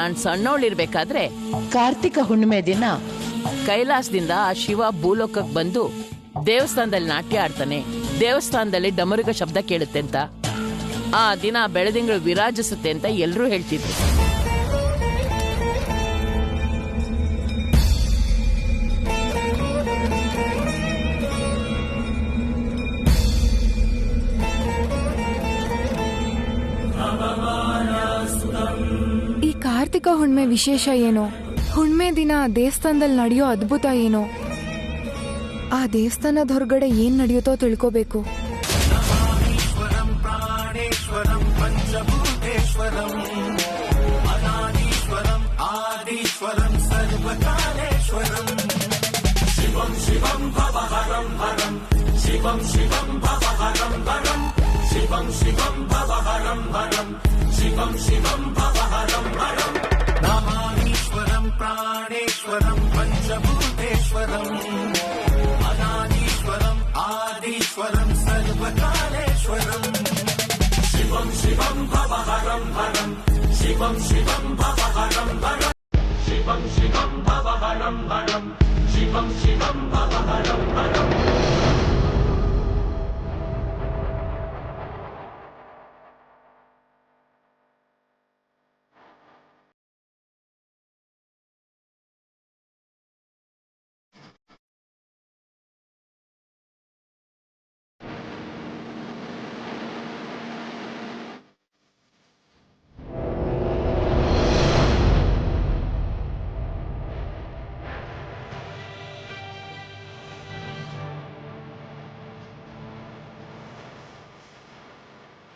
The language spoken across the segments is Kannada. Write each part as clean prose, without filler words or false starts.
ನಾನ್ ಸಣ್ಣವಳಿರ್ಬೇಕಾದ್ರೆ ಕಾರ್ತಿಕ ಹುಣ್ಣಿಮೆ ದಿನ ಕೈಲಾಸದಿಂದ ಆ ಶಿವ ಭೂಲೋಕಕ್ಕೆ ಬಂದು ದೇವಸ್ಥಾನದಲ್ಲಿ ನಾಟ್ಯ ಆಡ್ತಾನೆ. ದೇವಸ್ಥಾನದಲ್ಲಿ ಡಮರುಗ ಶಬ್ದ ಕೇಳುತ್ತೆ ಅಂತ, ಆ ದಿನ ಬೆಳದಿಂಗಳು ವಿರಾಜಿಸುತ್ತೆ ಅಂತ ಎಲ್ರೂ ಹೇಳ್ತಿದ್ರು. ಈ ಕಾರ್ತಿಕ ಹುಣ್ಣಿಮೆ ವಿಶೇಷ ಏನೋ? ಹುಣ್ಣಿಮೆ ದಿನ ದೇವಸ್ಥಾನದಲ್ಲಿ ನಡೆಯೋ ಅದ್ಭುತ ಏನೋ? ಆ ದೇವಸ್ಥಾನದ ಹೊರಗಡೆ ಏನ್ ನಡೆಯುತ್ತೋ ತಿಳ್ಕೋಬೇಕು. రామాణీశ్వరం ప్రాణేశ్వరం పంచభూతేశ్వరం అనాదీశ్వరం ఆదీశ్వరం సర్వకాలేశ్వరం శివం శివం భవహరం హరం శివం శివం భవహరం హరం శివం శివం భవహరం హరం శివం శివం భవహరం హరం.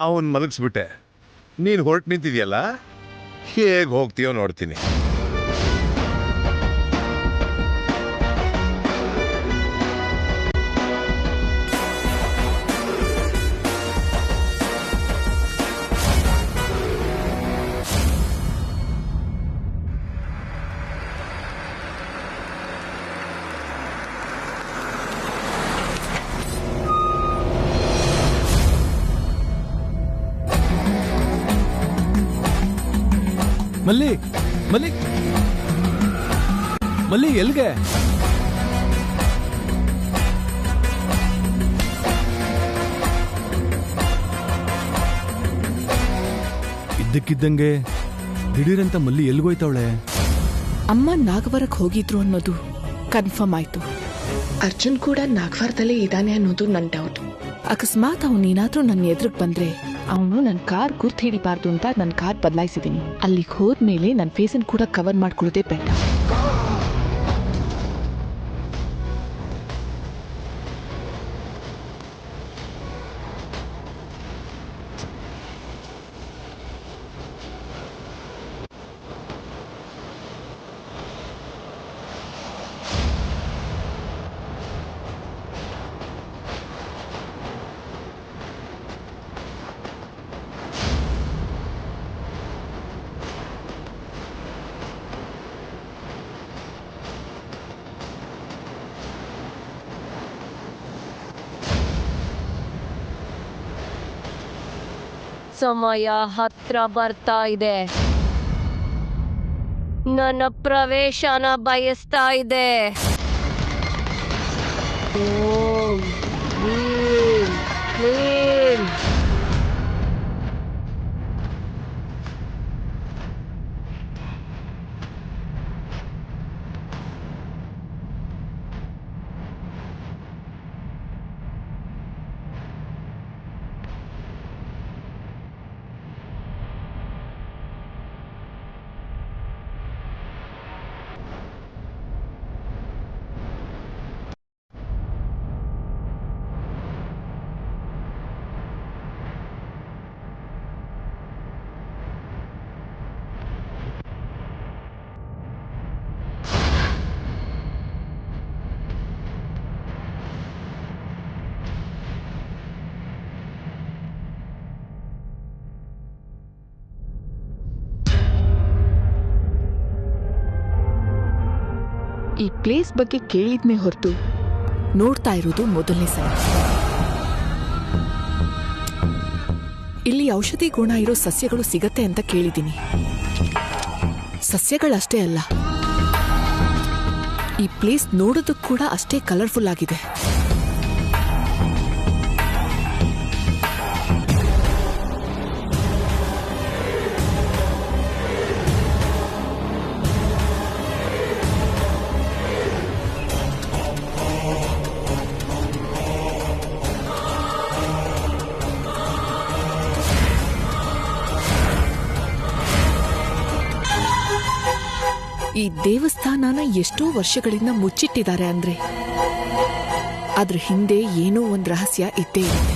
ಅವನ್ ಮಲಗಿಸ್ಬಿಟ್ಟೆ. ನೀನು ಹೊರಟು ನಿಂತಿದ್ಯಲ್ಲ, ಹೇಗೆ ಹೋಗ್ತೀಯೋ ನೋಡ್ತೀನಿ. ಮಲ್ಲಿ ಮಲ್ಲಿ ಮಲ್ಲಿ ಎಲ್ಗೆ? ಇದ್ದಕ್ಕಿದ್ದಂಗೆ ದಿಢೀರಂತ ಮಲ್ಲಿ ಎಲ್ಗೋಯ್ತವಳೆ? ಅಮ್ಮ ನಾಗವರಕ್ಕೆ ಹೋಗಿದ್ರು ಅನ್ನೋದು ಕನ್ಫರ್ಮ್ ಆಯ್ತು. ಅರ್ಜುನ್ ಕೂಡ ನಾಗವಾರದಲ್ಲೇ ಇದ್ದಾನೆ ಅನ್ನೋದು ನನ್ನ ಡೌಟ್. ಅಕಸ್ಮಾತ್ ಅವನೇನಾದ್ರೂ ನನ್ನ ಎದುರಿಗೆ ಬಂದ್ರೆ ಅವನು ನನ್ನ ಕಾರ್ ಗುರ್ತು ಹಿಡಿಬಾರ್ದು ಅಂತ ನನ್ನ ಕಾರ್ ಬದಲಾಯಿಸಿದ್ದೀನಿ. ಅಲ್ಲಿಗೆ ಹೋದ್ಮೇಲೆ ನನ್ನ ಫೇಸನ್ನು ಕೂಡ ಕವರ್ ಮಾಡ್ಕೊಳ್ಳೋದೇ ಬೇಡ. ಸಮಯ ಹತ್ರ ಬರ್ತಾ ಇದೆ. ನನ್ನ ಪ್ರವೇಶನ ಬಯಸ್ತಾ ಇದೆ. ಓಂ ಭೀಮ್ ಕ್ಲೀಂ. ಈ ಪ್ಲೇಸ್ ಬಗ್ಗೆ ಕೇಳಿದ್ನೇ ಹೊರತು ನೋಡ್ತಾ ಇರೋದು ಮೊದಲನೇ ಸಲ. ಇಲ್ಲಿ ಔಷಧಿ ಗುಣ ಇರೋ ಸಸ್ಯಗಳು ಸಿಗತ್ತೆ ಅಂತ ಕೇಳಿದ್ದೀನಿ. ಸಸ್ಯಗಳಷ್ಟೇ ಅಲ್ಲ, ಈ ಪ್ಲೇಸ್ ನೋಡೋದಕ್ಕೆ ಕೂಡ ಅಷ್ಟೇ ಕಲರ್ಫುಲ್ ಆಗಿದೆ. ಈ ದೇವಸ್ಥಾನನ ಎಷ್ಟೋ ವರ್ಷಗಳಿಂದ ಮುಚ್ಚಿಟ್ಟಿದ್ದಾರೆ ಅಂದ್ರೆ ಅದ್ರ ಹಿಂದೆ ಏನೋ ಒಂದು ರಹಸ್ಯ ಇದ್ದೇ ಇರುತ್ತೆ.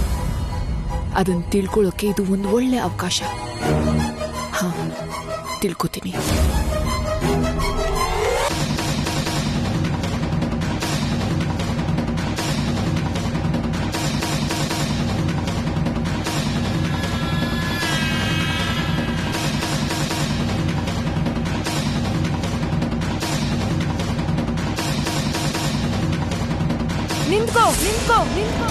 ಅದನ್ನ ತಿಳ್ಕೊಳ್ಳೋಕೆ ಇದು ಒಂದು ಒಳ್ಳೆ ಅವಕಾಶ. ಹಾ, ತಿಳ್ಕೊತೀನಿ. ನಿಂತ್ಕೋ ನಿಂತ್ಕೋ ನಿಂತ್ಕೋ.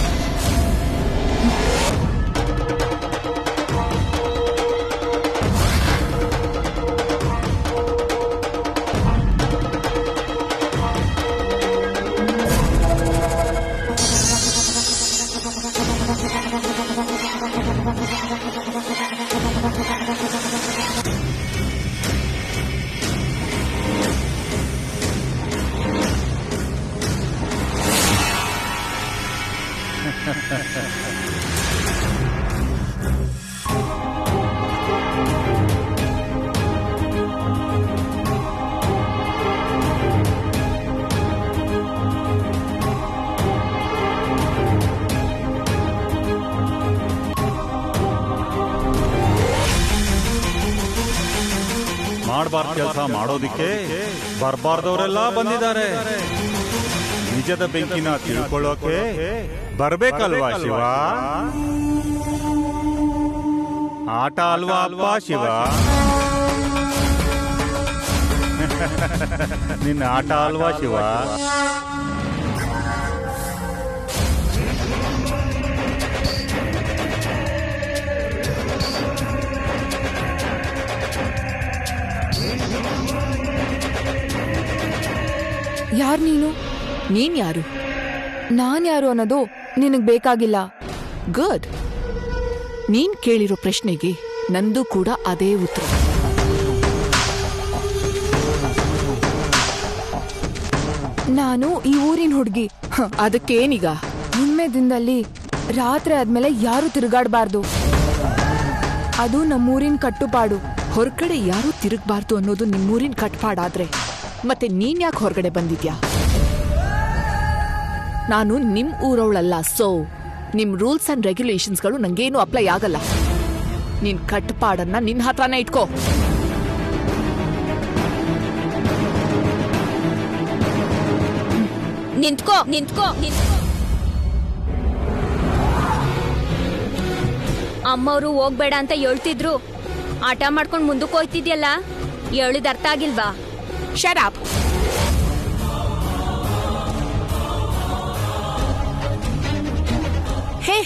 ಮಾಡಬಾರ್ದು ಕೆಲಸ ಮಾಡೋದಿಕ್ಕೆ ಬರ್ಬಾರ್ದವರೆಲ್ಲ ಬಂದಿದ್ದಾರೆ. ನಿಜದ ಬೆಂಕಿನ ತಿಳ್ಕೊಳ್ಳೋಕೆ ಬರ್ಬೇಕಲ್ವಾ ಶಿವ? ಆಟ ಅಲ್ವಾ ಅಪ್ಪ ಶಿವ? ನಿನ್ನ ಆಟ ಅಲ್ವಾ ಶಿವ? ಯಾರು ನೀನು? ನೀನ್ ಯಾರು? ನಾನ್ ಯಾರು ಅನ್ನೋದು ನಿನಗ್ ಬೇಕಾಗಿಲ್ಲ. ಗುಡ್. ನೀನ್ ಕೇಳಿರೋ ಪ್ರಶ್ನೆಗೆ ನಂದು ಕೂಡ ಅದೇ ಉತ್ತರ. ನಾನು ಈ ಊರಿನ ಹುಡುಗಿ. ಅದಕ್ಕೇನೀಗ? ಹುಣ್ಮೆ ದಿನದಲ್ಲಿ ರಾತ್ರಿ ಆದ್ಮೇಲೆ ಯಾರು ತಿರುಗಾಡಬಾರ್ದು. ಅದು ನಮ್ಮೂರಿನ ಕಟ್ಟುಪಾಡು. ಹೊರಗಡೆ ಯಾರೂ ತಿರುಗಬಾರ್ದು ಅನ್ನೋದು ನಿಮ್ಮೂರಿನ ಕಟ್ಪಾಡಾದ್ರೆ ಮತ್ತೆ ನೀನ್ ಯಾಕೆ ಹೊರಗಡೆ ಬಂದಿದ್ಯಾ? ನಾನು ನಿಮ್ ಊರವಳಲ್ಲ. ಸೊ ನಿಮ್ ರೂಲ್ಸ್ ಅಂಡ್ ರೆಗ್ಯುಲೇಷನ್ಸ್ಗಳು ನಂಗೇನು ಅಪ್ಲೈ ಆಗಲ್ಲ. ನಿನ್ ಕಟ್ಪಾಡನ್ನ ನಿನ್ ಹತ್ರನೇ ಇಟ್ಕೋ. ನಿಂತ್ಕೋ ನಿಂತ್ಕೋ ನಿಂತ್ಕೋ. ಅಮ್ಮವ್ರು ಹೋಗ್ಬೇಡ ಅಂತ ಹೇಳ್ತಿದ್ರು. ಆಟ ಮಾಡ್ಕೊಂಡು ಮುಂದಕ್ಕೆ ಹೋಯ್ತಿದ್ಯಲ್ಲ, ಹೇಳಿದ ಅರ್ಥ ಆಗಿಲ್ವಾ? Shut up. Hey!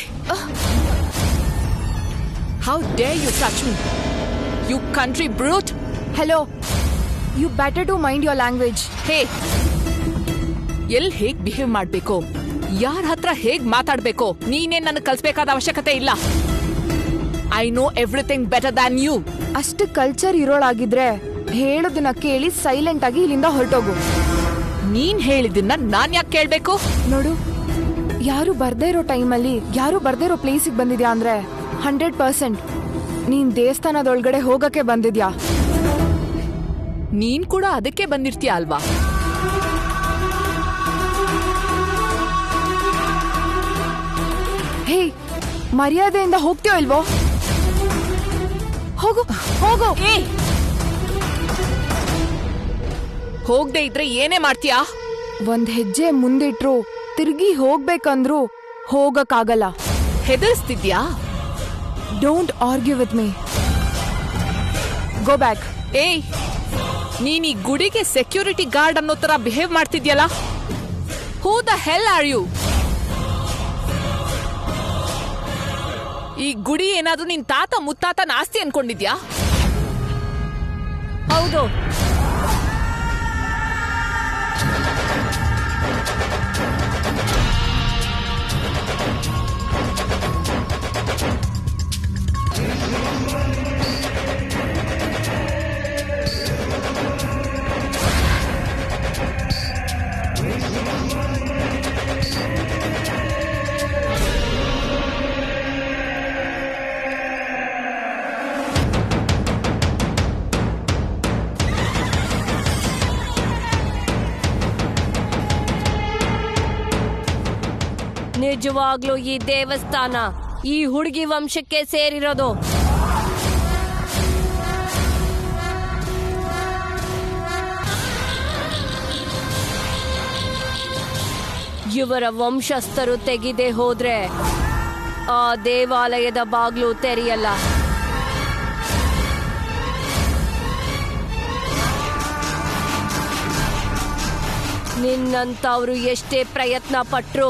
How dare you touch me? You country brute! Hello. You better to mind your language. Hey! L ಹೇಗ್ ಬಿಹೇವ್ ಮಾಡ್ಬೇಕು, ಯಾರ ಹತ್ರ ಹೇಗ್ ಮಾತಾಡ್ಬೇಕು ನೀನೇ ನನಗೆ ಕಲ್ಸ್ಬೇಕಾದ ಅವಶ್ಯಕತೆ ಇಲ್ಲ. I know everything better than you. ಅಷ್ಟು ಕಲ್ಚರ್ ಇರೋಳಾಗಿದ್ರೆ ಹೇಳೋದನ್ನ ಕೇಳಿ ಸೈಲೆಂಟ್ ಆಗಿ ಇಲ್ಲಿಂದ ಹೊರಟೋಗು. ನೀನ್ ಹೇಳಿದ್ದನ್ನ ನಾನ್ ಯಾಕೆ ಕೇಳ್ಬೇಕು? ನೋಡು, ಯಾರು ಬರ್ದೇ ಇರೋ ಟೈಮಲ್ಲಿ ಯಾರು ಬರ್ದೇ ಇರೋ ಪ್ಲೇಸಿಗೆ ಬಂದಿದ್ಯಾ ಅಂದ್ರೆ 100% ನೀನ್ ದೇವಸ್ಥಾನದೊಳಗಡೆ ಹೋಗಕ್ಕೆ ಬಂದಿದ್ಯಾ. ನೀನ್ ಕೂಡ ಅದಕ್ಕೆ ಬಂದಿರ್ತೀಯ ಅಲ್ವಾ? ಹೇ, ಮರ್ಯಾದೆಯಿಂದ ಹೋಗ್ತೀಯೋ ಇಲ್ವೋ? ಹೋಗು ಹೋಗು. ಹೋಗದೆ ಇದ್ರೆ ಏನೇ ಮಾಡ್ತೀಯಾ? ಒಂದ್ ಹೆಜ್ಜೆ ಮುಂದಿಟ್ರು ತಿರುಗಿ ಹೋಗ್ಬೇಕಂದ್ರು ಹೋಗಕ್ಕಾಗಲ್ಲ. ಹೆದರ್ಸ್ತಿದ್ಯಾ? Don't argue with me. Go back. ಏಯ್, ನೀನ್ ಈ ಗುಡಿಗೆ ಸೆಕ್ಯೂರಿಟಿ ಗಾರ್ಡ್ ಅನ್ನೋ ತರ ಬಿಹೇವ್ ಮಾಡ್ತಿದ್ಯಲ್ಲ. Who the hell are you? ಈ ಗುಡಿ ಏನಾದ್ರೂ ನಿನ್ ತಾತ ಮುತ್ತಾತನ ಆಸ್ತಿ ಅನ್ಕೊಂಡಿದ್ಯಾ? ಹೌದು, ನಿಜವಾಗ್ಲೂ ಈ ದೇವಸ್ಥಾನ ಈ ಹುಡುಗಿ ವಂಶಕ್ಕೆ ಸೇರಿರೋದು. ಇವರ ವಂಶಸ್ಥರು ತೆಗೆದೇ ಹೋದ್ರೆ ಆ ದೇವಾಲಯದ ಬಾಗ್ಲು ತೆರೆಯಲ್ಲ. ನಿನ್ನಂತವ್ರು ಎಷ್ಟೇ ಪ್ರಯತ್ನ ಪಟ್ರು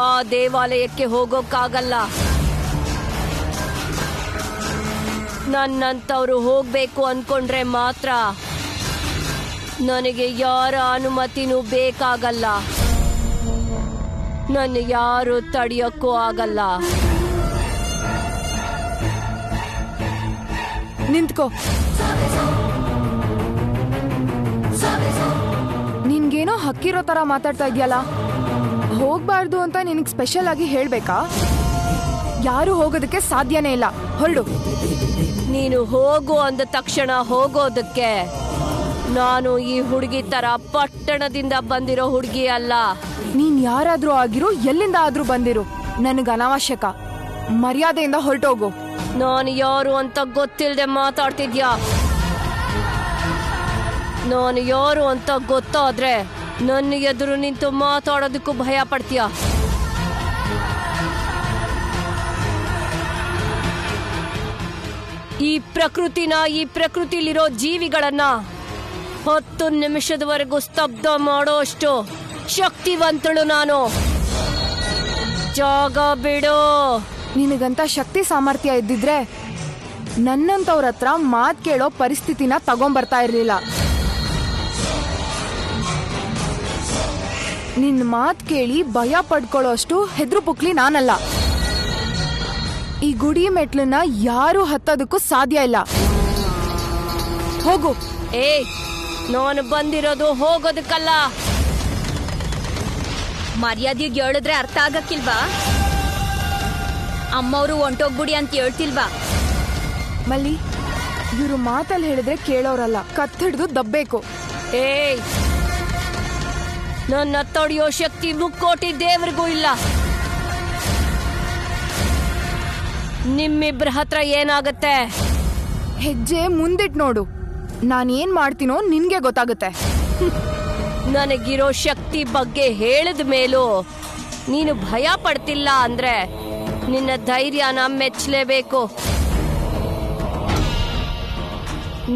ಆ ದೇವಾಲಯಕ್ಕೆ ಹೋಗೋಕ್ಕಾಗಲ್ಲ. ನನ್ನಂತವ್ರು ಹೋಗ್ಬೇಕು ಅನ್ಕೊಂಡ್ರೆ ಮಾತ್ರ ನನಗೆ ಯಾರ ಅನುಮತಿನೂ ಬೇಕಾಗಲ್ಲ. ನನ್ನ ಯಾರು ತಡೆಯೋಕ್ಕೂ ಆಗಲ್ಲ. ನಿಂತ್ಕೋ. ನಿನ್ಗೇನೋ ಹಕ್ಕಿರೋ ತರ ಮಾತಾಡ್ತಾ ಇದೆಯಲ್ಲ. ಹೋಗ್ಬಾರ್ದು ಅಂತ ನಿನಗೆ ಸ್ಪೆಷಲ್ ಆಗಿ ಹೇಳ್ಬೇಕಾ? ಯಾರು ಹೋಗೋದಕ್ಕೆ ಸಾಧ್ಯನೇ ಇಲ್ಲ. ಹೊರಡು. ನೀನು ಹೋಗು ಅಂದ ತಕ್ಷಣ ಹೋಗೋದಕ್ಕೆ. ನಾನು ಈ ಹುಡುಗಿ ತರ ಪಟ್ಟಣದಿಂದ ಬಂದಿರೋ ಹುಡುಗಿ ಅಲ್ಲ. ನೀನ್ ಯಾರಾದ್ರೂ ಆಗಿರು, ಎಲ್ಲಿಂದ ಆದ್ರೂ ಬಂದಿರು, ನನಗೆ ಅನಾವಶ್ಯಕ. ಮರ್ಯಾದೆಯಿಂದ ಹೊರಟೋಗು. ನಾನು ಯಾರು ಅಂತ ಗೊತ್ತಿಲ್ಲದೆ ಮಾತಾಡ್ತಿದ್ಯಾ? ನಾನು ಯಾರು ಅಂತ ಗೊತ್ತಾದ್ರೆ ನನ್ನ ಎದುರು ನಿಂತು ಮಾತಾಡೋದಕ್ಕೂ ಭಯ ಪಡ್ತೀಯ. ಈ ಪ್ರಕೃತಿಲಿರೋ ಜೀವಿಗಳನ್ನ 10 ನಿಮಿಷದವರೆಗೂ ಸ್ತಬ್ಧ ಮಾಡೋ ಅಷ್ಟು ಶಕ್ತಿವಂತಳು ನಾನು. ಜಾಗ ಬಿಡು. ನಿನಗಂತ ಶಕ್ತಿ ಸಾಮರ್ಥ್ಯ ಇದ್ದಿದ್ರೆ ನನ್ನಂತವ್ರ ಹತ್ರ ಮಾತ್ ಕೇಳೋ ಪರಿಸ್ಥಿತಿನ ತಗೊಂಬರ್ತಾ ಇರ್ಲಿಲ್ಲ. ನಿನ್ ಮಾತ್ ಕೇಳಿ ಭಯ ಪಡ್ಕೊಳ್ಳೋ ಅಷ್ಟು ಹೆದ್ರು ಪುಕ್ಲಿ ನಾನಲ್ಲ. ಈ ಗುಡಿ ಮೆಟ್ಲನ್ನ ಯಾರು ಹತ್ತೋದಕ್ಕೂ ಸಾಧ್ಯ ಇಲ್ಲ. ಹೋಗು. ನಾನು ಬಂದಿರೋದು ಹೋಗೋದಕ್ಕಲ್ಲ. ಮರ್ಯಾದೆಗೆ ಹೇಳಿದ್ರೆ ಅರ್ಥ ಆಗಕ್ಕಿಲ್ವಾ? ಅಮ್ಮವ್ರು ಹೊಂಟೋಗ್ಬಿಡಿ ಅಂತ ಹೇಳ್ತಿಲ್ವಾ? ಮಲ್ಲಿ, ಇವರು ಮಾತಲ್ಲಿ ಹೇಳಿದ್ರೆ ಕೇಳೋರಲ್ಲ, ಕತ್ತಿಡ್ದು ದಬ್ಬೇಕು. ನನ್ನ ತೊಡೆಯೋ ಶಕ್ತಿ 3,000,000 ದೇವರಿಗೂ ಇಲ್ಲ. ನಿಮ್ಮಿಬ್ರ ಹತ್ರ ಏನಾಗತ್ತೆ? ಹೆಜ್ಜೆ ಮುಂದಿಟ್ ನೋಡು. ನಾನೇನ್ ಮಾಡ್ತೀನೋ ನಿನ್ಗೆ ಗೊತ್ತಾಗುತ್ತೆ. ನನಗಿರೋ ಶಕ್ತಿ ಬಗ್ಗೆ ಹೇಳಿದ ಮೇಲೂ ನೀನು ಭಯ ಪಡ್ತಿಲ್ಲ ಅಂದ್ರೆ ನಿನ್ನ ಧೈರ್ಯನ ಮೆಚ್ಚಲೇಬೇಕು.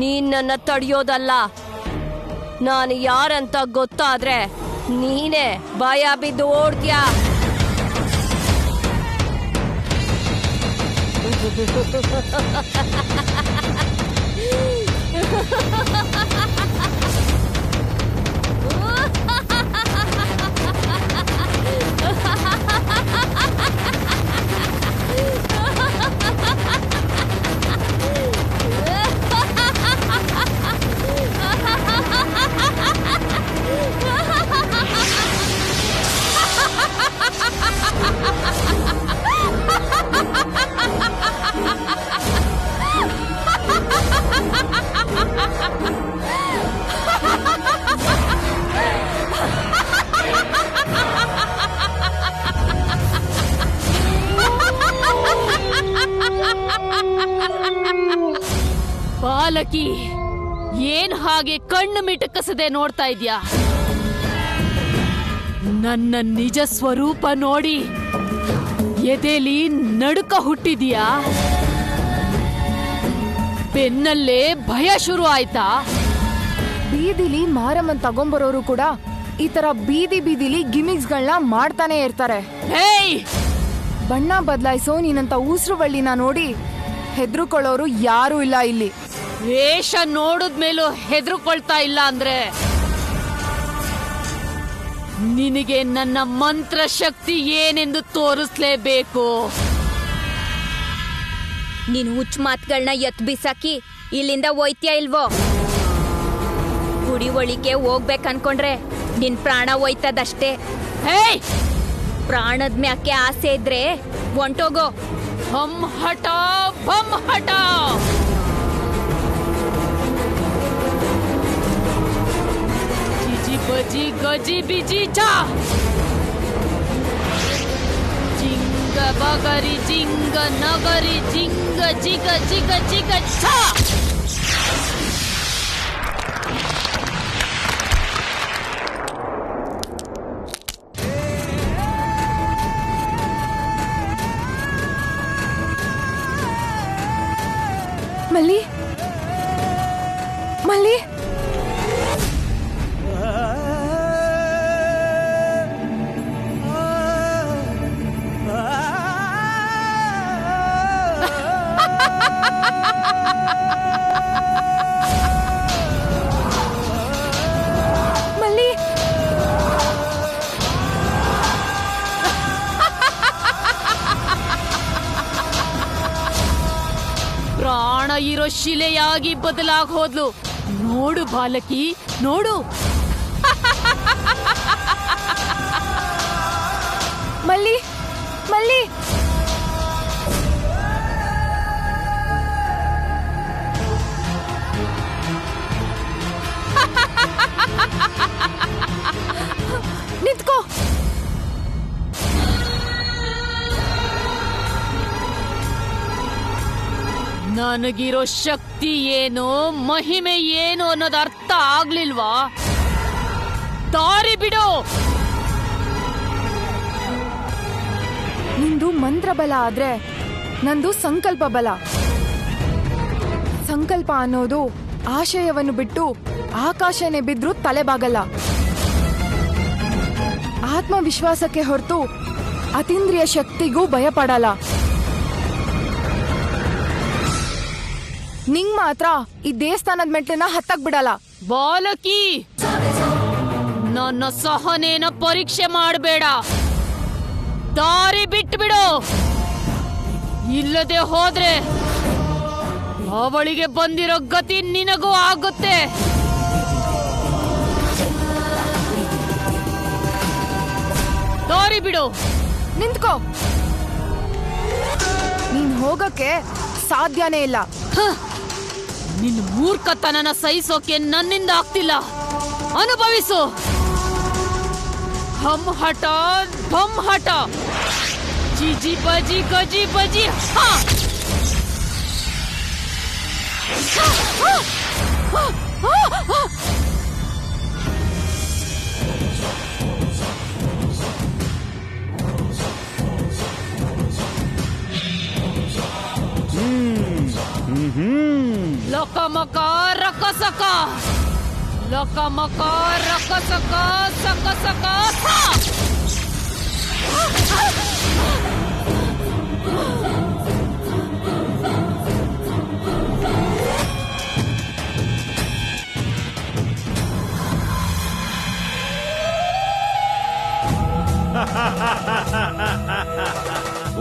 ನೀನ್ ನನ್ನ ತಡೆಯೋದಲ್ಲ. ನಾನು ಯಾರಂತ ಗೊತ್ತಾದ್ರೆ ನೀನೇ ಭಯ ಬಿದ್ದು ಓಡ್ತೀಯಾ. ಬಾಲಕಿ, ಏನ್ ಹಾಗೆ ಕಣ್ಣು ಮಿಟಕಸದೆ ನೋಡ್ತಾ ಇದ್ಯಾ? ನನ್ನ ನಿಜ ಸ್ವರೂಪ ನೋಡಿ ಎದೆಲಿ ನಡುಕ ಹುಟ್ಟಿದ್ಯಾ? ಬೆನ್ನಲ್ಲೇ ಭಯ ಶುರು ಆಯ್ತಾ? ಬೀದಿಲಿ ಮಾರಮ್ಮನ್ ತಗೊಂಬರೋರು ಕೂಡ ಈ ತರ ಬೀದಿಲಿ ಗಿಮಿಕ್ಸ್ಗಳನ್ನ ಮಾಡ್ತಾನೆ ಇರ್ತಾರೆ. ಬಣ್ಣ ಬದಲಾಯಿಸೋ ನೀನಂತ ಉಸಿರು ಬಳ್ಳಿನ ನೋಡಿ ಹೆದ್ರುಕೊಳ್ಳೋರು ಯಾರು ಇಲ್ಲ ಇಲ್ಲಿ. ವೇಷ ನೋಡಿದ್ಮೇಲೂ ಹೆದರ್ಕೊಳ್ತಾ ಇಲ್ಲ ಅಂದ್ರೆ ನಿನಗೆ ನನ್ನ ಮಂತ್ರ ಶಕ್ತಿ ಏನೆಂದು ತೋರಿಸ್ಲೇಬೇಕು. ನೀನು ಹುಚ್ಚ ಮಾತುಗಳನ್ನ ಎತ್ ಬಿಸಾಕಿ ಇಲ್ಲಿಂದ ಹೋಯ್ತೀಯ ಇಲ್ವೋ? ಗುಡಿ ಒಳಿಕೆ ಹೋಗ್ಬೇಕನ್ಕೊಂಡ್ರೆ ನಿನ್ ಪ್ರಾಣ ಹೋಯ್ತದಷ್ಟೇ. ಪ್ರಾಣದ ಮ್ಯಾಕೆ ಆಸೆ ಇದ್ರೆ ಹೊಂಟೋಗೋ. ಬಮ್ ಹಠ. ಜಿಜಿ ಬಜಿ ಗಜಿ ಬಿಜಿ ಚಾ. ಸಾಗರಿ ಜಿಂಗ ನಗರಿ ಜಿಂಗ ಜಿಗ ಜಿಗ ಜಿಗ ಛ ಮಲ್ಲಿ ಮಲ್ಲಿ ಮಲ್ಲಿ ಪ್ರಾಣ ಇರೋ ಶಿಲೆಯಾಗಿ ಬದಲಾಗಿ ಹೋದ್ಲು. ನೋಡು ಬಾಲಕಿ, ನೋಡು. ಮಲ್ಲಿ ಮಲ್ಲಿ ನಿಂತ್ಕೋ. ನನಗಿರೋ ಶಕ್ತಿ ಏನು, ಮಹಿಮೆ ಏನು ಅನ್ನೋದು ಅರ್ಥ ಆಗ್ಲಿಲ್ವಾ? ದಾರಿ ಬಿಡು. ನಿಂದು ಮಂತ್ರ ಬಲ ಆದ್ರೆ ನಂದು ಸಂಕಲ್ಪ ಬಲ. ಸಂಕಲ್ಪ ಅನ್ನೋದು ಆಶಯವನ್ನು ಬಿಟ್ಟು ಆಕಾಶನೇ ಬಿದ್ರೂ ತಲೆಬಾಗಲ್ಲ. ಆತ್ಮವಿಶ್ವಾಸಕ್ಕೆ ಹೊರತು ಅತೀಂದ್ರಿಯ ಶಕ್ತಿಗೂ ಭಯಪಡಲ್ಲ. ನಿಂಗ್ ಮಾತ್ರ ಈ ದೇವಸ್ಥಾನದ ಮೆಟ್ಲನ್ನ ಹತ್ತಕ್ ಬಿಡಲ್ಲ. ಬಾಲಕಿ, ನನ್ನ ಸಹನೇನ ಪರೀಕ್ಷೆ ಮಾಡಬೇಡ. ದಾರಿ ಬಿಟ್ಬಿಡು. ಇಲ್ಲದೆ ಹೋದ್ರೆ ಅವಳಿಗೆ ಬಂದಿರೋ ಗತಿ ನಿನಗೂ ಆಗುತ್ತೆ. ದಾರಿ ಬಿಡು. ನಿಂತ್ಕೋ. ನೀನ್ ಹೋಗಕ್ಕೆ ಸಾಧ್ಯನೇ ಇಲ್ಲ. ನಿನ್ನ ಮೂರ್ಖತನನ ಸಹಿಸೋಕೆ ನನ್ನಿಂದ ಆಗ್ತಿಲ್ಲ. ಅನುಭವಿಸು. ಹಮ್ ಹಠ ಭಮ್ ಹಠ, ಜಿಜಿ ಬಜಿ ಗಜಿ ಬಜಿ. ಲಕಮಕ ರಕಸಕ, ಲಕಮಕ ರಕಸಕ ಸಕ ಸಕ.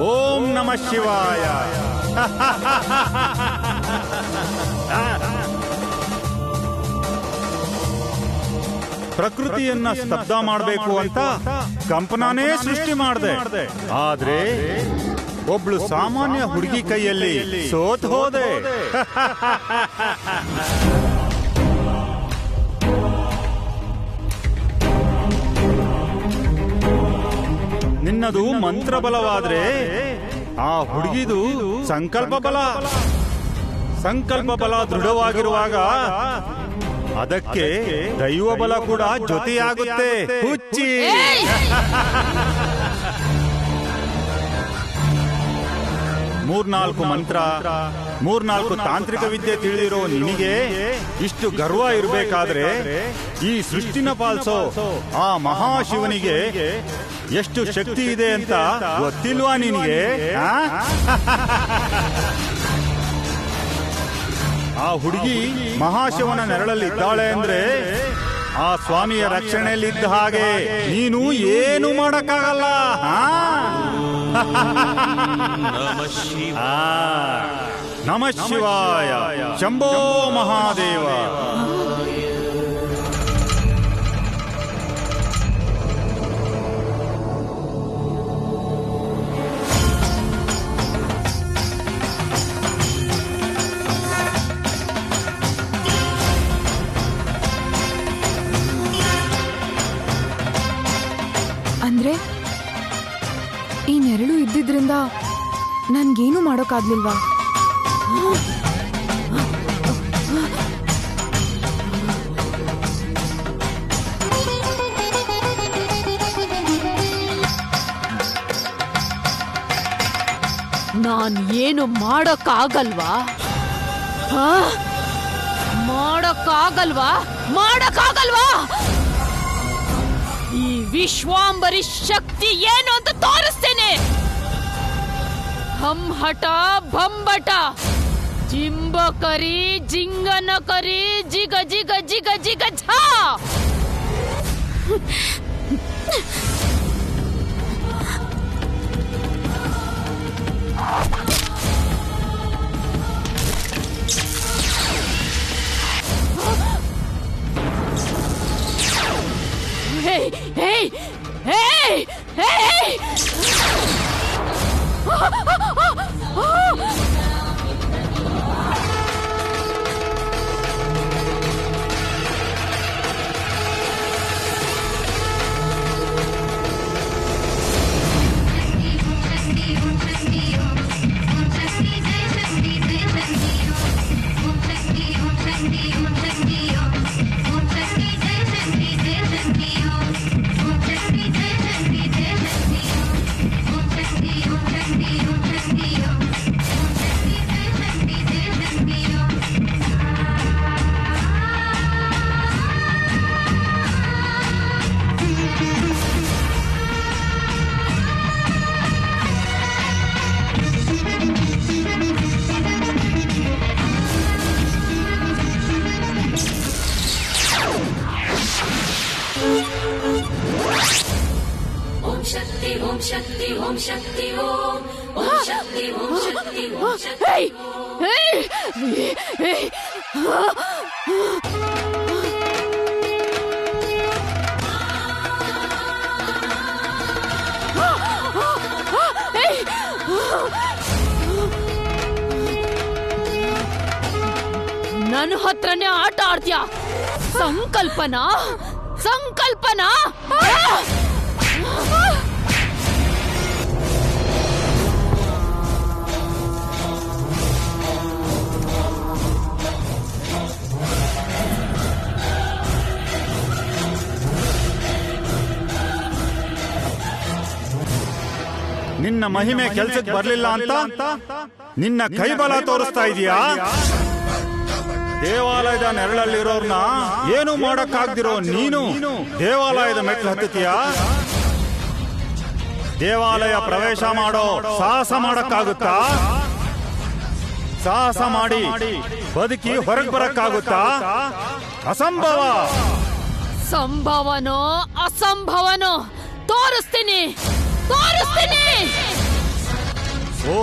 ಓಂ ನಮಃ ಶಿವಾಯ. ಪ್ರಕೃತಿಯನ್ನ ಸ್ತಬ್ಧ ಮಾಡಬೇಕು ಅಂತ ಕಂಪನನೇ ಸೃಷ್ಟಿ ಮಾಡಿದೆ. ಆದ್ರೆ ಒಬ್ಳು ಸಾಮಾನ್ಯ ಹುಡುಗಿ ಕೈಯಲ್ಲಿ ಸೋತ್ ಹೋದೆ. ನಿನ್ನದು ಮಂತ್ರ ಬಲವಾದ್ರೆ ಆ ಹುಡುಗಿದು ಸಂಕಲ್ಪ ಬಲ. ಸಂಕಲ್ಪ ಬಲ ದೃಢವಾಗಿರುವಾಗ ಅದಕ್ಕೆ ದೈವ ಬಲ ಕೂಡ ಜೊತೆಯಾಗುತ್ತೆ. ಹುಚ್ಚಿ. ಮೂರ್ನಾಲ್ಕು ಮಂತ್ರ, ಮೂರ್ನಾಲ್ಕು ತಾಂತ್ರಿಕ ವಿದ್ಯೆ ತಿಳಿದಿರೋ ನಿನಗೆ ಇಷ್ಟು ಗರ್ವ ಇರಬೇಕಾದ್ರೆ ಈ ಸೃಷ್ಟಿನ ಪಾಲಿಸೋ ಆ ಮಹಾಶಿವನಿಗೆ ಎಷ್ಟು ಶಕ್ತಿ ಇದೆ ಅಂತ ಗೊತ್ತಿಲ್ವಾ ನಿನಗೆ? ಆ ಹುಡುಗಿ ಮಹಾಶಿವನ ನೆರಳಲ್ಲಿದ್ದಾಳೆ ಅಂದ್ರೆ ಆ ಸ್ವಾಮಿಯ ರಕ್ಷಣೆಯಲ್ಲಿದ್ದ ಹಾಗೆ. ನೀನು ಏನು ಮಾಡಕ್ಕಾಗಲ್ಲ. ನಮಃ ಶಿವಾಯ. ಶಂಭೋ ಮಹಾದೇವ. ಅಂದ್ರೆ ಈ ನೆರಳು ಇದ್ದಿದ್ರಿಂದ ನನ್ಗೇನು ಮಾಡೋಕ್ಕಾಗ್ಲಿಲ್ವಾ? ನಾನ್ ಏನು ಮಾಡೋಕ್ಕಾಗಲ್ವಾ? ಮಾಡೋಕ್ಕಾಗಲ್ವಾ? ಈ ವಿಶ್ವಾಂಬರಿ ಶಕ್ತಿ ಏನು ಅಂತ ತೋರಿಸ್ತೇನೆ. ಹಂಹಟ ಭಂಬಟ ಜಿಂಬ ಕರಿ ಜಿಂಗನ ಕರಿ ಜಿಗ ಜಿಗ ಜಿಗ ಜಿಗ Jha. Hey! Hey! Hey! Hey! ನನ್ನ ಹತ್ರನೇ ಆಟ ಆಡ್ತೀಯ? ಸಂಕಲ್ಪನಾ? ನಿನ್ನ ಮಹಿಮೆ ಕೆಲ್ಸಕ್ಕೆ ಬರ್ಲಿಲ್ಲ ಅಂತ ನಿನ್ನ ಕೈಬಲ ತೋರಿಸ್ತಾ ಇದೀಯಾ? ದೇವಾಲಯದ ನೆರಳಲ್ಲಿರೋರ್ನ ಏನು ಮಾಡಕ್ಕಾಗ್ದಿರೋ ನೀನು ದೇವಾಲಯದ ಮೆಟ್ಲು ಹತ್ತುತ್ತೀಯಾ? ದೇವಾಲಯ ಪ್ರವೇಶ ಮಾಡೋ ಸಾಹಸ ಮಾಡಕ್ಕಾಗುತ್ತಾ? ಸಾಹಸ ಮಾಡಿ ಬದುಕಿ ಹೊರಗೆ ಬರಕ್ಕಾಗುತ್ತಾ? ಅಸಂಭವ. ಸಂಭವನೋ ಅಸಂಭವನೋ ತೋರಿಸ್ತೀನಿ. ಓ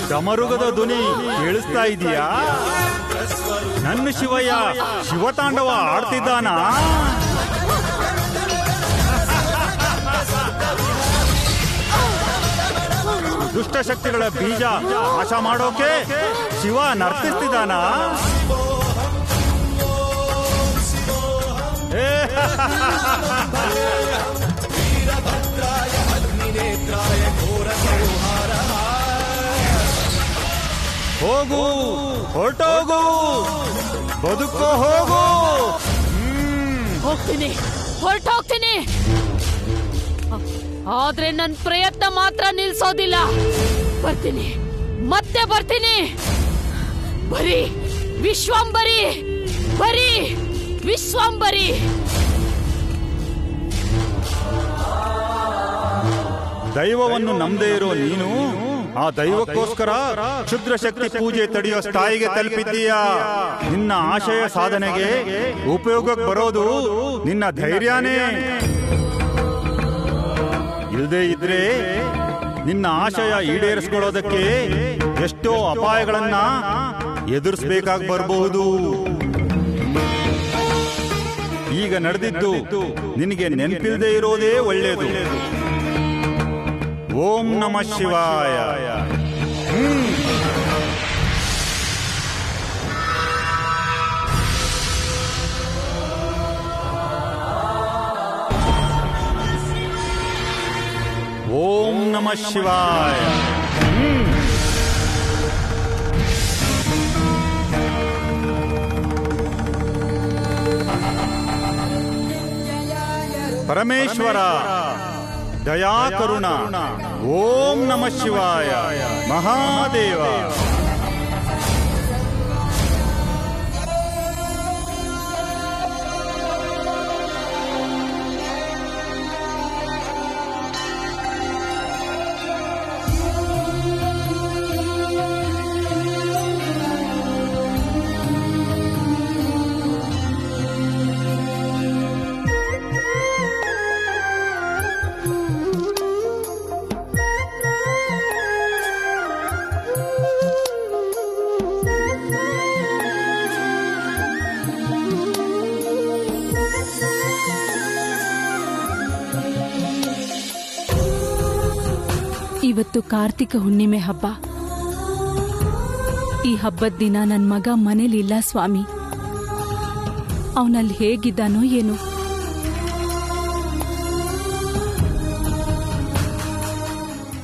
ಡಮರುಗದ ಧ್ವನಿ ಕೇಳಿಸ್ತಾ ಇದೀಯಾ? ನನ್ನ ಶಿವಯ್ಯ ಶಿವತಾಂಡವ ಆಡ್ತಿದ್ದಾನ? ದುಷ್ಟಶಕ್ತಿಗಳ ಬೀಜ ನಾಶ ಮಾಡೋಕೆ ಶಿವ ನರ್ತಿಸ್ತಿದ್ದಾನ? ಹೋಗು, ಹೊರಟೋಗು, ಬದುಕೋ, ಹೋಗು. ಹೊರಟೋಗ್ತೀನಿ. ಆದ್ರೆ ನನ್ನ ಪ್ರಯತ್ನ ಮಾತ್ರ ನಿಲ್ಸೋದಿಲ್ಲ. ಮತ್ತೆ ಬರ್ತೀನಿ. ಬರೀ ವಿಶ್ವಂಬರಿ. ದೈವವನ್ನು ನಂಬದೇ ಇರೋ ನೀನು ಆ ದೈವಕ್ಕೋಸ್ಕರ ಕ್ಷುದ್ರ ಶಕ್ತಿ ಪೂಜೆ ತಡೆಯೋ ಸ್ಥಾಯಿಗೆ ತಲುಪಿದ್ದೀಯಾ. ನಿನ್ನ ಆಶಯ ಸಾಧನೆಗೆ ಉಪಯೋಗಕ್ಕೆ ಬರೋದು ನಿನ್ನ ಧೈರ್ಯನೇ. ಇಲ್ಲದೆ ಇದ್ರೆ ನಿನ್ನ ಆಶಯ ಈಡೇರಿಸ್ಕೊಳ್ಳೋದಕ್ಕೆ ಎಷ್ಟೋ ಅಪಾಯಗಳನ್ನ ಎದುರಿಸಬೇಕಾಗಿ ಬರಬಹುದು. ಈಗ ನಡೆದಿದ್ದು ನಿನಗೆ ನೆನಪಿಲ್ಲದೆ ಇರೋದೇ ಒಳ್ಳೆಯದು. ಓಂ ನಮಃ ಶಿವಾಯ. ಓಂ ನಮಃ ಶಿವಾಯ. ಪರಮೇಶ್ವರ ದಯಾ ಕರುಣ. ಓಂ ನಮಃ ಶಿವಾಯ. ಮಹಾದೇವ. ಇವತ್ತು ಕಾರ್ತಿಕ ಹುಣ್ಣಿಮೆ ಹಬ್ಬ. ಈ ಹಬ್ಬದ ದಿನ ನನ್ನ ಮಗ ಮನೇಲಿಲ್ಲ ಸ್ವಾಮಿ. ಅವನಲ್ಲಿ ಹೇಗಿದ್ದಾನೋ ಏನೋ.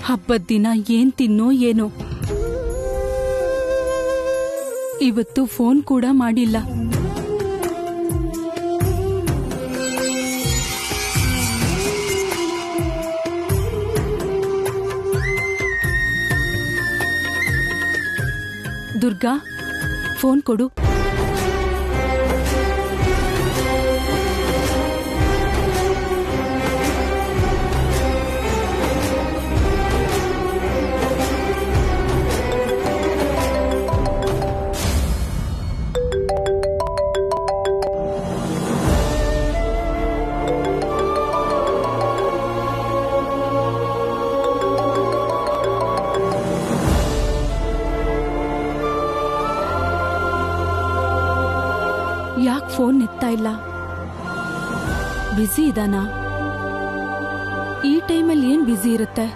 ಹಬ್ಬದ ದಿನ ಏನ್ ತಿನ್ನೋ ಏನೋ. ಇವತ್ತು ಫೋನ್ ಕೂಡ ಮಾಡಿಲ್ಲ. ದುರ್ಗಾ, ಫೋನ್ ಕೊಡು. ಯಾಕೆ ಫೋನ್ ಎತ್ತಾ ಇಲ್ಲ? ಬ್ಯುಸಿ ಇದಾನಾ? ಈ ಟೈಮಲ್ಲಿ ಏನ್ ಬ್ಯುಸಿ ಇರುತ್ತೆ?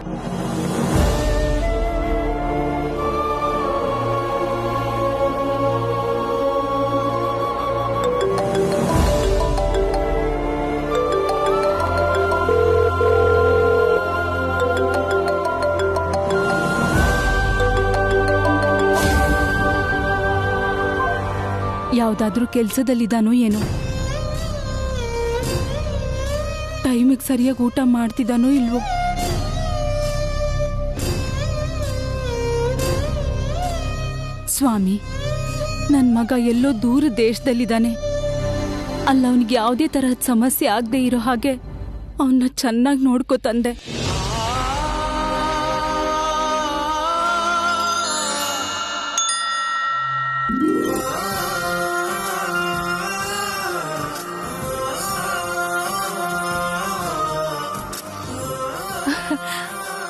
ಯಾವ್ದಾದ್ರೂ ಕೆಲ್ಸದಲ್ಲಿದ್ದಾನೋ ಏನೋ. ಟೈಮಿಗೆ ಸರಿಯಾಗಿ ಊಟ ಮಾಡ್ತಿದ್ದಾನೋ ಇಲ್ವೋ. ಸ್ವಾಮಿ, ನನ್ ಮಗ ಎಲ್ಲೋ ದೂರ ದೇಶದಲ್ಲಿದ್ದಾನೆ. ಅಲ್ಲ, ಅವನಿಗೆ ಯಾವುದೇ ತರಹದ ಸಮಸ್ಯೆ ಆಗದೆ ಇರೋ ಹಾಗೆ ಅವನ್ನ ಚೆನ್ನಾಗಿ ನೋಡ್ಕೋ ತಂದೆ.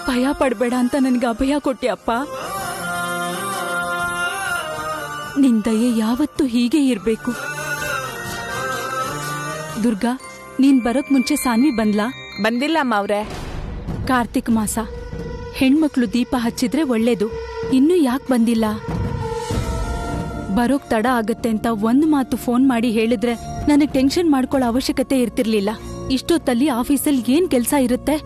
ಭಯ ಪಡಬೇಡ ಅಂತ ನನಗೆ ಅಭಯ ಕೊಟ್ಟೆ ಅಪ್ಪ. ನಿನ್ ದಯೆ ಯಾವತ್ತೂ ಹೀಗೆ ಇರ್ಬೇಕು. ದುರ್ಗಾ, ನೀನ್ ಬರೋಕ್ ಮುಂಚೆ ಸಾನ್ವಿ ಬಂದ್ಲಾ? ಬಂದಿಲ್ಲ ಅಮ್ಮ ಅವ್ರೆ. ಕಾರ್ತಿಕ್ ಮಾಸ, ಹೆಣ್ಮಕ್ಳು ದೀಪ ಹಚ್ಚಿದ್ರೆ ಒಳ್ಳೇದು. ಇನ್ನೂ ಯಾಕೆ ಬಂದಿಲ್ಲ? ಬರೋಕ್ ತಡ ಆಗತ್ತೆ ಅಂತ ಒಂದ್ ಮಾತು ಫೋನ್ ಮಾಡಿ ಹೇಳಿದ್ರೆ ನನಗ್ ಟೆನ್ಷನ್ ಮಾಡ್ಕೊಳ್ಳೋ ಅವಶ್ಯಕತೆ ಇರ್ತಿರ್ಲಿಲ್ಲ. ಇಷ್ಟೊತ್ತಲ್ಲಿ ಆಫೀಸಲ್ಲಿ ಏನ್ ಕೆಲ್ಸ ಇರುತ್ತೆ?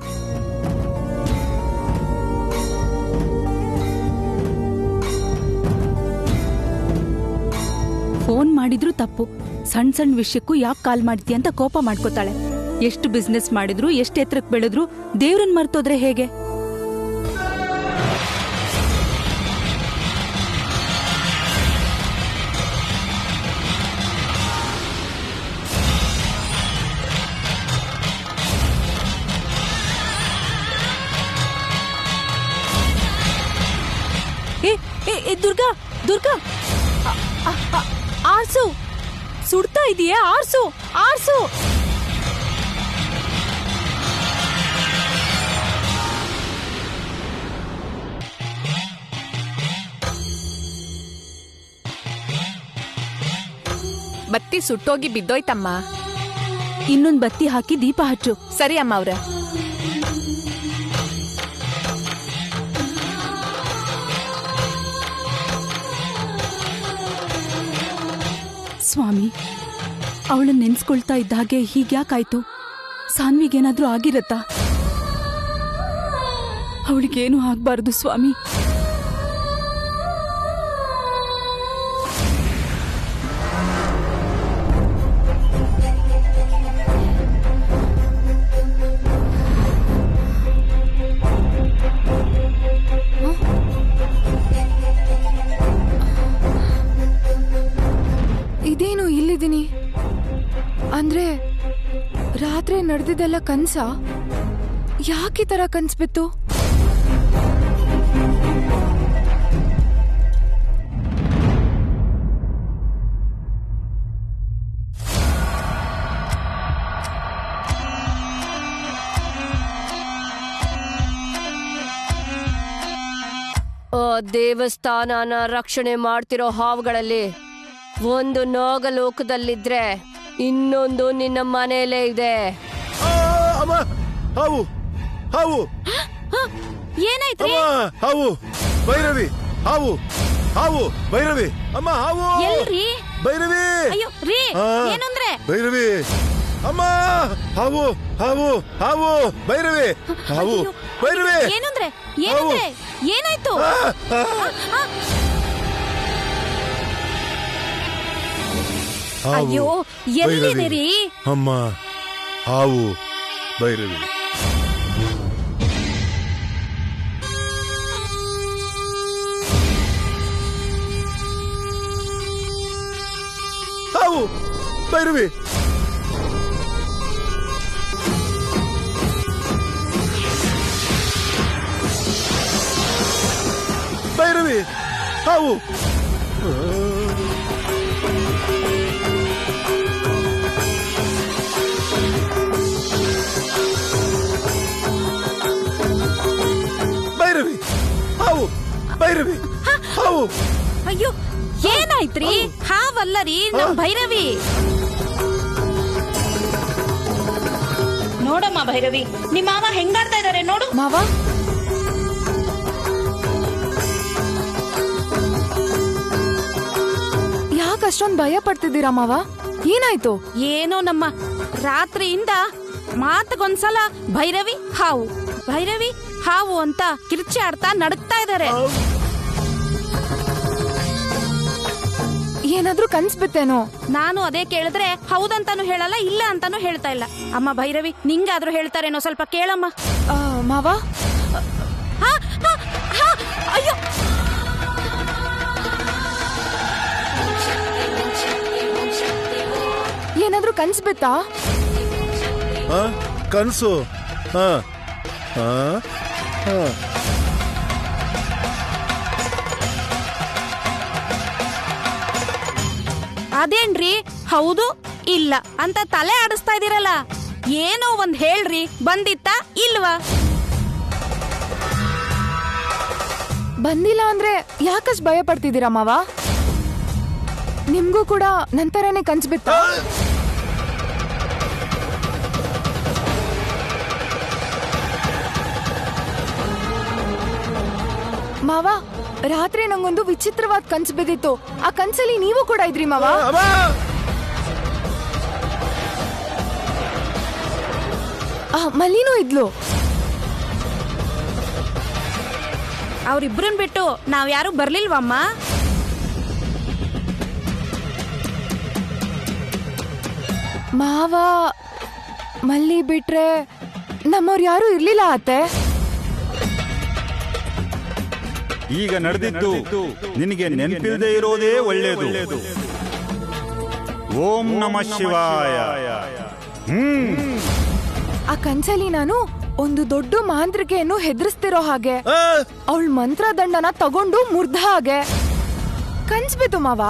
ಫೋನ್ ಮಾಡಿದ್ರು ತಪ್ಪು. ಸಣ್ಣ ಸಣ್ಣ ವಿಷಯಕ್ಕೂ ಯಾಕೆ ಕಾಲ್ ಮಾಡ್ತೀಯ ಅಂತ ಕೋಪ ಮಾಡ್ಕೋತಾಳೆ. ಎಷ್ಟು ಬಿಸ್ನೆಸ್ ಮಾಡಿದ್ರು, ಎಷ್ಟು ಎತ್ತರಕ್ಕೆ ಬೆಳೆದ್ರು ದೇವ್ರನ್ ಮರ್ತೋದ್ರೆ ಹೇಗೆ? ದುರ್ಗಾ ದುರ್ಗಾ ಆರ್ಸು, ಸುಡ್ತಾ ಇದೆಯೇ? ಆರ್ಸು ಆರ್ಸು. ಬತ್ತಿ ಸುಟ್ಟೋಗಿ ಬಿದ್ದೋಯ್ತಮ್ಮ. ಇನ್ನೊಂದ್ ಬತ್ತಿ ಹಾಕಿ ದೀಪ ಹಚ್ಚು. ಸರಿ ಅಮ್ಮ ಅವ್ರೆ. ಸ್ವಾಮಿ, ಅವಳನ್ನ ನೆನ್ಸ್ಕೊಳ್ತಾ ಇದ್ದ ಹಾಗೆ ಹೀಗ್ಯಾಕಾಯ್ತು? ಸಾನ್ವಿಗೇನಾದ್ರೂ ಆಗಿರತ್ತಾ? ಅವಳಿಗೇನು ಆಗ್ಬಾರ್ದು ಸ್ವಾಮಿ. ಇದೇನು ಇಲ್ಲಿದ್ದೀನಿ? ಅಂದ್ರೆ ರಾತ್ರಿ ನಡೆದಿದ್ದೆಲ್ಲ ಕನ್ಸ? ಯಾಕೆ ತರ ಕನ್ಸ್ಬಿತ್ತು? ದೇವಸ್ಥಾನನ ರಕ್ಷಣೆ ಮಾಡ್ತಿರೋ ಹಾವುಗಳಲ್ಲಿ ಒಂದು ನಾಗಲೋಕದಲ್ಲಿದ್ರೆ ಇನ್ನೊಂದು ನಿನ್ನ ಮನೆಯಲ್ಲೇ ಇದೆ. ಹಾವು ಹಾವು ಏನಾಯ್ತು? ಹಾವು ಭೈರವಿ, ಹಾವು ಹಾವು ಭೈರವಿ, ಅಮ್ಮ ಹಾವು ಎಲ್ರಿ? ಭೈರವಿ. ಅಯ್ಯೋ ರೀ, ಏನಂದ್ರೆ? ಭೈರವಿ ಅಮ್ಮ, ಹಾವು ಹಾವು ಹಾವು ಭೈರವಿ, ಹಾವು ಭೈರವಿ. ಏನಂದ್ರೆ? ಏನಂದ್ರೆ? ಏನಾಯ್ತು? ಅಯ್ಯೋ ಎಲ್ಲಿದ್ದೀರಿ? ಅಮ್ಮ ಹಾವು ಭೈರವಿ. ಹಾವು ಭೈರವಿ. ಭೈರವಿ ಹಾವು. ಭೈರವಿ ಹಾವು ಭೈರವಿ ಹಾವು. ಅಯ್ಯೋ ಏನಾಯ್ತ್ರಿ? ಹಾವಲ್ಲರಿ, ನಮ್ ಭೈರವಿ. ನೋಡಮ್ಮ ಭೈರವಿ, ನಿಮ್ಮ ಮಾವ ಹೆಂಗಾಡ್ತಾ ಇದಾರೆ ನೋಡು. ಮಾವ ಯಾಕಷ್ಟೊಂದ್ ಭಯ ಪಡ್ತಿದ್ದೀರಾ ಮಾವ? ಏನಾಯ್ತು? ಏನೋ ನಮ್ಮ ರಾತ್ರಿಯಿಂದ ಮಾತಗೊಂದ್ಸಲ ಭೈರವಿ ಹಾವು ಭೈರವಿ ಹಾವು ಅಂತ ಕಿರ್ಚಿ ಆಡ್ತಾ ನಡುಕ್ತಾ ಇದಾರೆ. ಏನಾದ್ರೂ ಕನ್ಸ್ಬಿತ್ತೇನೋ? ನಾನು ಅದೇ ಕೇಳಿದ್ರೆ ಹೌದಂತಾನು ಹೇಳಲ್ಲ, ಇಲ್ಲ ಅಂತಾನು ಹೇಳ್ತಾ ಇಲ್ಲ. ಅಮ್ಮ ಭೈರವಿ, ನಿಂಗಾದ್ರೂ ಹೇಳ್ತಾರೇನೋ, ಸ್ವಲ್ಪ ಕೇಳಮ್ಮ. ಮಾವ ಅಯ್ಯೋ ಏನಾದ್ರೂ ಕನ್ಸ್ಬಿತ್ತಾ? ಕನ್ಸು? ಅದೇನ್ರಿ ಹೌದು ಇಲ್ಲ ಅಂತ ತಲೆ ಆಡಿಸ್ತಾ ಇದೀರಲ್ಲ, ಏನೋ ಒಂದ್ ಹೇಳ್ರಿ, ಬಂದಿತ್ತಾ ಇಲ್ವಾ? ಬಂದಿಲ್ಲ ಅಂದ್ರೆ ಯಾಕಷ್ಟು ಭಯ ಪಡ್ತಿದ್ದೀರಾ ಮಾವ? ನಿಮ್ಗೂ ಕೂಡ ನಂತರನೇ ಕನ್ಸ್ಬಿತ್ತ? ಮಾವ, ರಾತ್ರಿ ನಂಗೊಂದು ವಿಚಿತ್ರವಾದ ಕನ್ಸು ಬಿದ್ದಿತ್ತು. ಆ ಕನ್ಸಲ್ಲಿ ನೀವು ಕೂಡ ಇದ್ರಿ ಮಾವ? ಮಲ್ಲಿನೂ ಇದ್ಲು. ಅವ್ರಿಬ್ರನ್ ಬಿಟ್ಟು ನಾವ್ ಯಾರು ಬರ್ಲಿಲ್ವಮ್ಮ? ಮಾವ, ಮಲ್ಲಿ ಬಿಟ್ರೆ ನಮ್ಮವ್ರು ಯಾರು ಇರ್ಲಿಲ್ಲ ಅತ್ತೆ. ಈಗ ನಡೆದಿದ್ದು ನಿನಗೆ ನೆನಪಿಲ್ಲದೆ ಇರೋದೇ ಒಳ್ಳೆಯದು. ಓಂ ನಮಃ ಶಿವಾಯ. ಆ ಕನ್ಸಲ್ಲಿ ನಾನು ಒಂದು ದೊಡ್ಡ ಮಾಂತ್ರಿಕೆಯನ್ನು ಹೆದರಿಸ್ತಿರೋ ಹಾಗೆ, ಅವಳ ಮಂತ್ರದಂಡನ ತಗೊಂಡು ಮುರ್ದ ಹಾಗೆ, ಕನ್ಸ್ ಬಿತ್ತು ಮಾವ.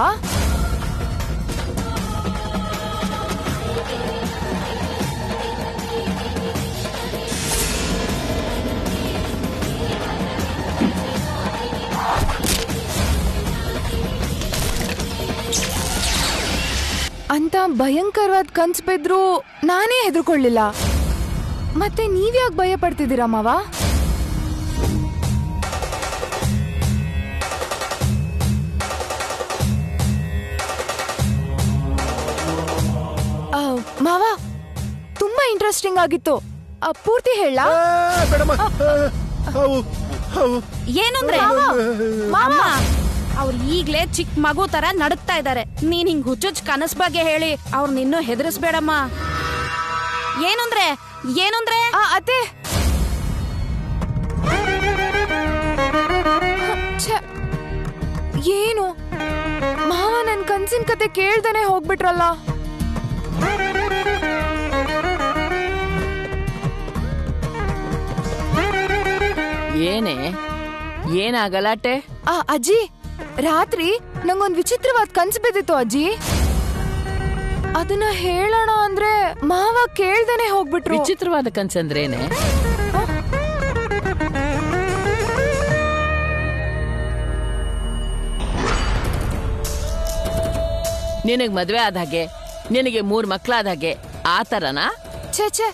ಅಂತ ಭಯಂಕರವಾದ ಕನ್ಸ್ ಬಿದ್ರು ನಾನೇ ಹೆದರ್ಕೊಳ್ಳಿಲ್ಲ. ಮತ್ತೆ ನೀವ್ಯಾಕೆ ಭಯ ಪಡ್ತಿದ್ದೀರಾ ಮಾವ? ಮಾವ ತುಂಬಾ ಇಂಟ್ರೆಸ್ಟಿಂಗ್ ಆಗಿತ್ತು. ಪೂರ್ತಿ ಹೇಳ. ಏನಂದ್ರೆ ಅವ್ರು ಈಗ್ಲೇ ಚಿಕ್ಕ ಮಗು ತರ ನಡುಕ್ತಾ ಇದಾರೆ. ನೀನ್ ಹಿಂಗ್ ಹುಚ್ಚುಚ್ಚ ಕನಸ್ ಬಗ್ಗೆ ಹೇಳಿ ಅವ್ರನ್ನ ಇನ್ನೂ ಹೆದರ್ಸ್ಬೇಡಮ್ಮ. ಏನಂದ್ರೆ ಅತ್ತೆ ಏನು ಮಾವ ನನ್ ಕನ್ಸಿನ ಕತೆ ಕೇಳ್ದೇನೆ ಹೋಗ್ಬಿಟ್ರಲ್ಲ. ಏನ ಗಲಾಟೆ? ಅಜ್ಜಿ, ರಾತ್ರಿ ನಂಗೊಂದ್ ವಿಚಿತ್ರವಾದ ಕನ್ಸು ಬಿದ್ದಿತ್ತು ಅಜ್ಜಿ. ಅದನ್ನ ಹೇಳೋಣ ಅಂದ್ರೆ ಮಾವ ಕೇಳ್ದೇನೆ ಹೋಗ್ಬಿಟ್ರು. ವಿಚಿತ್ರವಾದ ಕನ್ಸಂದ್ರೇನೆ? ನಿನಗ್ ಮದ್ವೆ ಆದ ಹಾಗೆ, ನಿನಗೆ 3 ಮಕ್ಳಾದ ಹಾಗೆ, ಆ ತರನಾ? ಛೇ,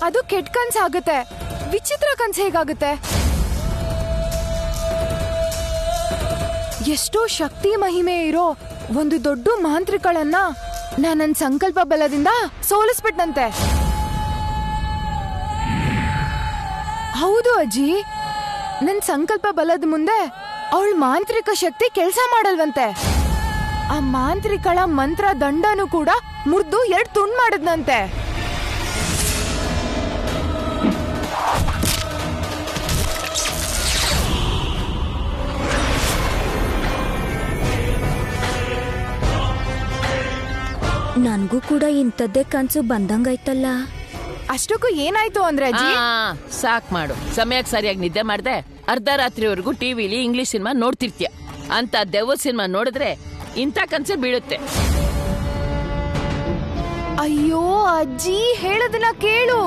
ಅದು ಕೆಟ್ಟ ಕನ್ಸ್ ಆಗುತ್ತೆ. ವಿಚಿತ್ರ ಕನ್ಸ್ ಹೇಗಾಗುತ್ತೆ? ಎಷ್ಟೋ ಶಕ್ತಿ ಮಹಿಮೆ ಇರೋ ಒಂದು ದೊಡ್ಡ ಮಾಂತ್ರಿಕಳನ್ನ ನನ್ನ ಸಂಕಲ್ಪ ಬಲದಿಂದ ಸೋಲಿಸ್ಬಿಟ್ನಂತೆ. ಹೌದು ಅಜ್ಜಿ, ನನ್ ಸಂಕಲ್ಪ ಬಲದ ಮುಂದೆ ಅವಳ ಮಾಂತ್ರಿಕ ಶಕ್ತಿ ಕೆಲಸ ಮಾಡಲ್ವಂತೆ. ಆ ಮಾಂತ್ರಿಕಳ ಮಂತ್ರ ದಂಡನು ಕೂಡ ಮುರಿದು 2 ತುಂಡು ಮಾಡಿದ್ನಂತೆ. ನನ್ಗೂ ಕೂಡ ಇಂಥದ್ದೇ ಕನ್ಸು ಬಂದಂಗಾಯ್ತಲ್ಲ. ಅಷ್ಟಕ್ಕೂ ಏನಾಯ್ತು ಅಂದ್ರೆ ಅಜ್ಜಿ? ಸಾಕ್ ಮಾಡು. ಸಮಯಕ್ಕೆ ಸರಿಯಾಗಿ ನಿದ್ದೆ ಮಾಡ್ದೆ ಅರ್ಧ ರಾತ್ರಿವರೆಗೂ ಟಿವಿಲಿ ಇಂಗ್ಲಿಷ್ ಸಿನಿಮಾ ನೋಡ್ತಿರ್ತೀಯ. ಅಂತ ದೆವ್ವ ಸಿನಿಮಾ ನೋಡಿದ್ರೆ ಇಂಥ ಕನ್ಸೆ ಬೀಳುತ್ತೆ. ಅಯ್ಯೋ ಅಜ್ಜಿ, ಹೇಳೋದನ್ನ ಕೇಳು.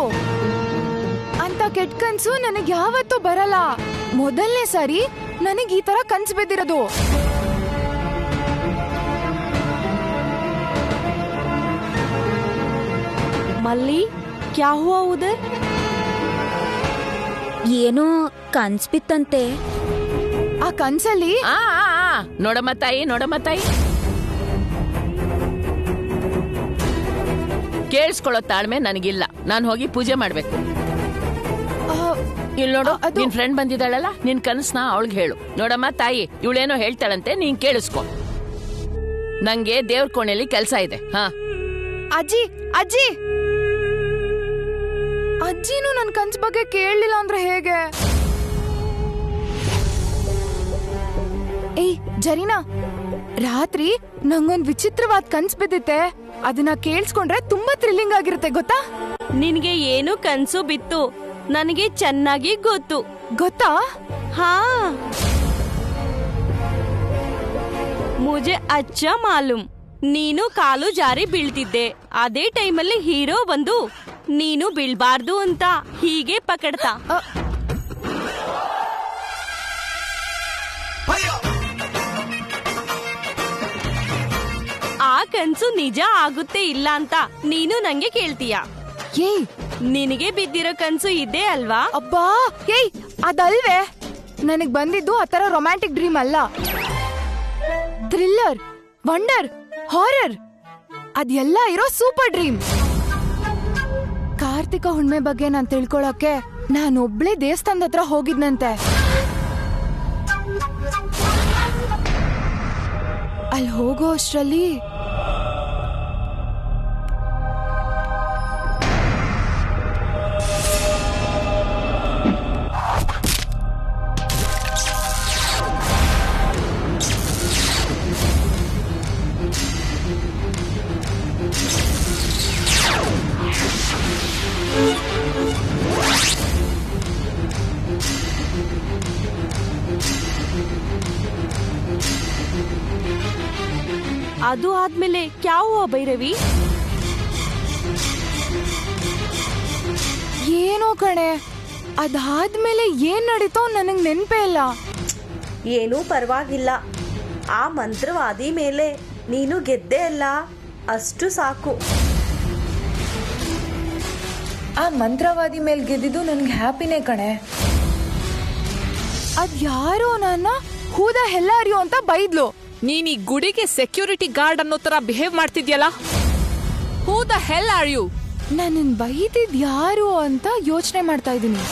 ಅಂತ ಕೆಟ್ಟ ಕನ್ಸು ನನಗ್ ಯಾವತ್ತೂ ಬರಲ್ಲ. ಮೊದಲನೇ ಸಾರಿ ನನಗ್ ಈ ತರ ಕನ್ಸು ಬಿದ್ದಿರೋದು. ಮಲ್ಲಿ, ಕ್ಯಾ ಹುವಾ ಉದರ್? ಏನೋ ಕನ್ಸ್ ಬಿತ್ತಂತೆ. ಆ ಕನ್ಸಲ್ಲಿ ನೋಡಮ್ಮ ತಾಯಿ, ಕೇಳಿಸ್ಕೊಳ್ಳೋ ತಾಳ್ಮೆ ನನಗಿಲ್ಲ. ನಾನು ಹೋಗಿ ಪೂಜೆ ಮಾಡ್ಬೇಕು. ಇಲ್ಲಿ ನೋಡು, ನಿನ್ ಫ್ರೆಂಡ್ ಬಂದಿದ್ದಾಳಲ್ಲ, ನಿನ್ ಕನಸ್ನ ಅವಳಿಗೆ ಹೇಳು. ನೋಡಮ್ಮ ತಾಯಿ, ಇವಳೇನೋ ಹೇಳ್ತಾಳಂತೆ, ನೀನ್ ಕೇಳಿಸ್ಕೊ. ನಂಗೆ ದೇವ್ರ ಕೋಣೆಯಲ್ಲಿ ಕೆಲ್ಸ ಇದೆ. ಅಜ್ಜಿ ಅಜ್ಜಿನೂ ನನ್ ಕನ್ಸ್ ಬಗ್ಗೆ ಕೇಳಲಿಲ್ಲ ಅಂದ್ರೆ ಹೇಗೆ? ಏಯ್ ಜರೀನಾ, ರಾತ್ರಿ ನಂಗೊಂದ್ ವಿಚಿತ್ರವಾದ ಕನ್ಸ್ ಬಿದ್ದಿತ್ತೆ. ಅದನ್ನ ಕೇಳಿಸ್ಕೊಂಡ್ರೆ ತುಂಬಾ ಥ್ರಿಲ್ಲಿಂಗ್ ಆಗಿರುತ್ತೆ ಗೊತ್ತಾ? ನಿನ್ಗೆ ಏನು ಕನ್ಸು ಬಿತ್ತು ನನಗೆ ಚೆನ್ನಾಗಿ ಗೊತ್ತಾ? ಹಾ, ಮುಜೆ ಅಚ್ಚ ಮಾಲೂಮ್. ನೀನು ಕಾಲು ಜಾರಿ ಬೀಳ್ತಿದ್ದೆ. ಅದೇ ಟೈಮಲ್ಲಿ ಹೀರೋ ಬಂದು ನೀನು ಬೀಳ್ಬಾರ್ದು ಅಂತ ಹೀಗೆ ಪಕಡ್ತಾ. ಆ ಕನ್ಸು ನಿಜ ಆಗುತ್ತೆ ಇಲ್ಲ ಅಂತ ನೀನು ನಂಗೆ ಕೇಳ್ತೀಯ. ನಿನಗೆ ಬಿದ್ದಿರೋ ಕನ್ಸು ಇದೆ ಅಲ್ವಾ? ಅಬ್ಬಾ, ಏಯ್ ಅದಲ್ವೇ, ನನಗ್ ಬಂದಿದ್ದು ಆತರ ರೊಮ್ಯಾಂಟಿಕ್ ಡ್ರೀಮ್ ಅಲ್ಲ. ಥ್ರಿಲ್ಲರ್, ವಂಡರ್, ಹಾರರ್ ಅದೆಲ್ಲ ಇರೋ ಸೂಪರ್ ಡ್ರೀಮ್. ಕಾರ್ತಿಕ ಹುಣ್ಣಿಮೆ ಬಗ್ಗೆ ನಾನ್ ತಿಳ್ಕೊಳಕ್ಕೆ ನಾನೊಬ್ಳೇ ದೇವಸ್ಥಾನದ ಹತ್ರ ಹೋಗಿದ್ನಂತೆ. ಅಲ್ಲಿ ಹೋಗೋ ಅಷ್ಟ್ರಲ್ಲಿ ಅದು ಆದ್ಮೇಲೆ ಕ್ಯಾ ಹುವಾ ಭೈರವಿ? ಏನೋ ಕಣೆ, ಅದಾದ್ಮೇಲೆ ಏನ್ ನಡೀತೋ ನನಗ್ ನೆನ್ಪೇ ಇಲ್ಲ. ಏನೂ ಪರವಾಗಿಲ್ಲ, ಆ ಮಂತ್ರವಾದಿ ಮೇಲೆ ನೀನು ಗೆದ್ದೆ ಅಲ್ಲ, ಅಷ್ಟು ಸಾಕು. ಆ ಮಂತ್ರವಾದಿ ಮೇಲೆ ಗೆದ್ದಿದ್ದು ನನ್ಗೆ ಹ್ಯಾಪಿನೇ ಕಣೆ. ಅದ್ ಯಾರೋ ನನ್ನ ಹೂದ ಹೆಲ್ಲಾರಿಯೋ ಅಂತ ಬೈದ್ಲು. ನೀನ್ ಈ ಗುಡಿಗೆ ಸೆಕ್ಯೂರಿಟಿ ಗಾರ್ಡ್ ಅನ್ನೋ ತರ ಬಿಹೇವ್ ಮಾಡ್ತಿದ್ಯಲ್ಲ, who the hell are you? ನನ್ನನ್ ಬೈದಿದ್ ಯಾರು ಅಂತ ಯೋಚನೆ ಮಾಡ್ತಾ ಇದ್ದೀನಿ.